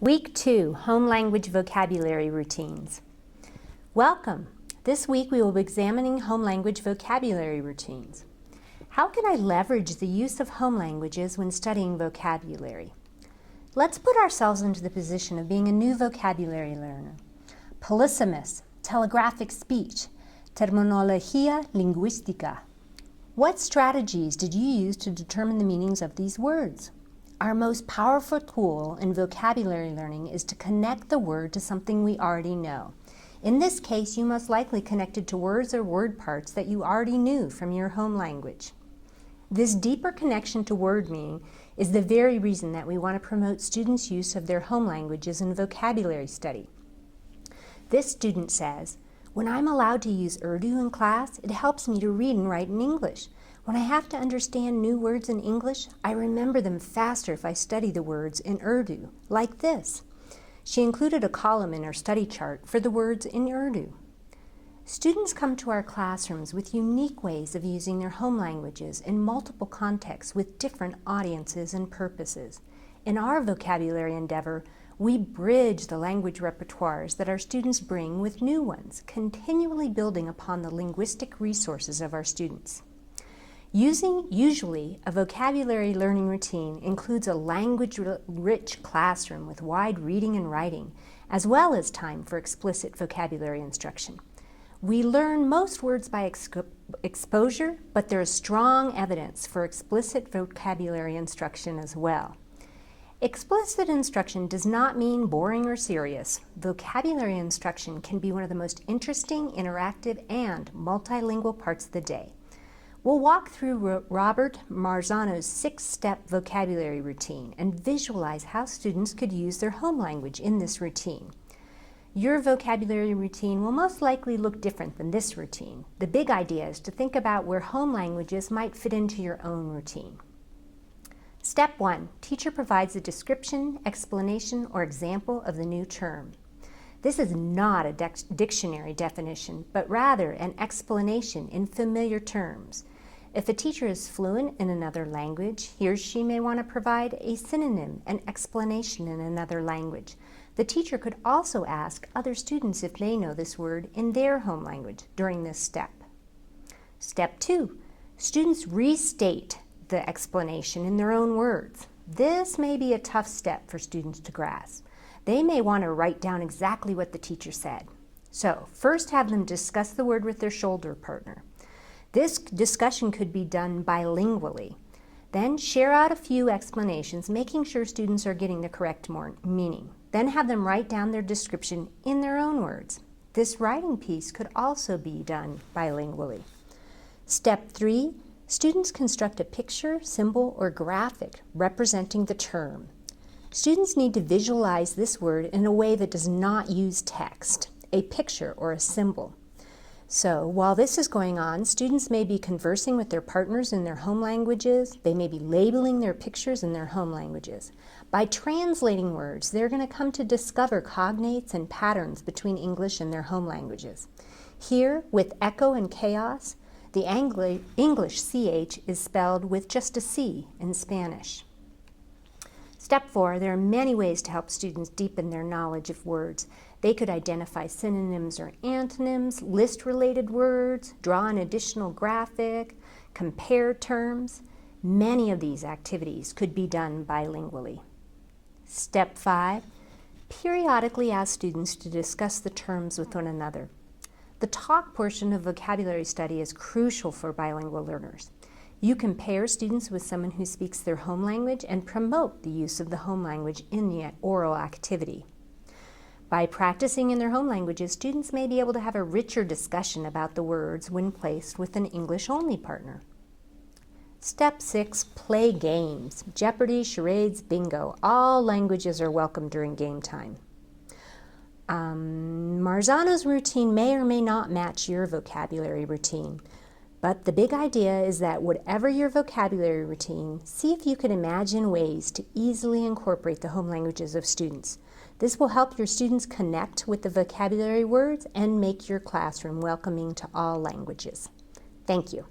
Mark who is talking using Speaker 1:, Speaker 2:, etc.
Speaker 1: Week 2, Home Language Vocabulary Routines. Welcome! This week we will be examining home language vocabulary routines. How can I leverage the use of home languages when studying vocabulary? Let's put ourselves into the position of being a new vocabulary learner. Polysemous, telegraphic speech, terminología lingüística. What strategies did you use to determine the meanings of these words? Our most powerful tool in vocabulary learning is to connect the word to something we already know. In this case, you most likely connected to words or word parts that you already knew from your home language. This deeper connection to word meaning is the very reason that we want to promote students' use of their home languages in vocabulary study. This student says, "When I'm allowed to use Urdu in class, it helps me to read and write in English. When I have to understand new words in English, I remember them faster if I study the words in Urdu, like this." She included a column in her study chart for the words in Urdu. Students come to our classrooms with unique ways of using their home languages in multiple contexts with different audiences and purposes. In our vocabulary endeavor, we bridge the language repertoires that our students bring with new ones, continually building upon the linguistic resources of our students. Usually, a vocabulary learning routine includes a language-rich classroom with wide reading and writing, as well as time for explicit vocabulary instruction. We learn most words by exposure, but there is strong evidence for explicit vocabulary instruction as well. Explicit instruction does not mean boring or serious. Vocabulary instruction can be one of the most interesting, interactive, and multilingual parts of the day. We'll walk through Robert Marzano's 6-step vocabulary routine and visualize how students could use their home language in this routine. Your vocabulary routine will most likely look different than this routine. The big idea is to think about where home languages might fit into your own routine. Step 1. Teacher provides a description, explanation, or example of the new term. This is not a dictionary definition, but rather an explanation in familiar terms. If a teacher is fluent in another language, he or she may want to provide a synonym, an explanation in another language. The teacher could also ask other students if they know this word in their home language during this step. Step 2. Students restate the explanation in their own words. This may be a tough step for students to grasp. They may want to write down exactly what the teacher said. So, first have them discuss the word with their shoulder partner. This discussion could be done bilingually. Then share out a few explanations, making sure students are getting the correct meaning. Then have them write down their description in their own words. This writing piece could also be done bilingually. Step 3, students construct a picture, symbol, or graphic representing the term. Students need to visualize this word in a way that does not use text, a picture or a symbol. So while this is going on, students may be conversing with their partners in their home languages. They may be labeling their pictures in their home languages. By translating words, they're going to come to discover cognates and patterns between English and their home languages. Here, with echo and chaos, the English CH is spelled with just a C in Spanish. Step 4, there are many ways to help students deepen their knowledge of words. They could identify synonyms or antonyms, list related words, draw an additional graphic, compare terms. Many of these activities could be done bilingually. Step 5, periodically ask students to discuss the terms with one another. The talk portion of vocabulary study is crucial for bilingual learners. You can pair students with someone who speaks their home language and promote the use of the home language in the oral activity. By practicing in their home languages, students may be able to have a richer discussion about the words when placed with an English-only partner. Step 6, play games. Jeopardy, charades, bingo. All languages are welcome during game time. Marzano's routine may or may not match your vocabulary routine. But the big idea is that whatever your vocabulary routine, see if you can imagine ways to easily incorporate the home languages of students. This will help your students connect with the vocabulary words and make your classroom welcoming to all languages. Thank you.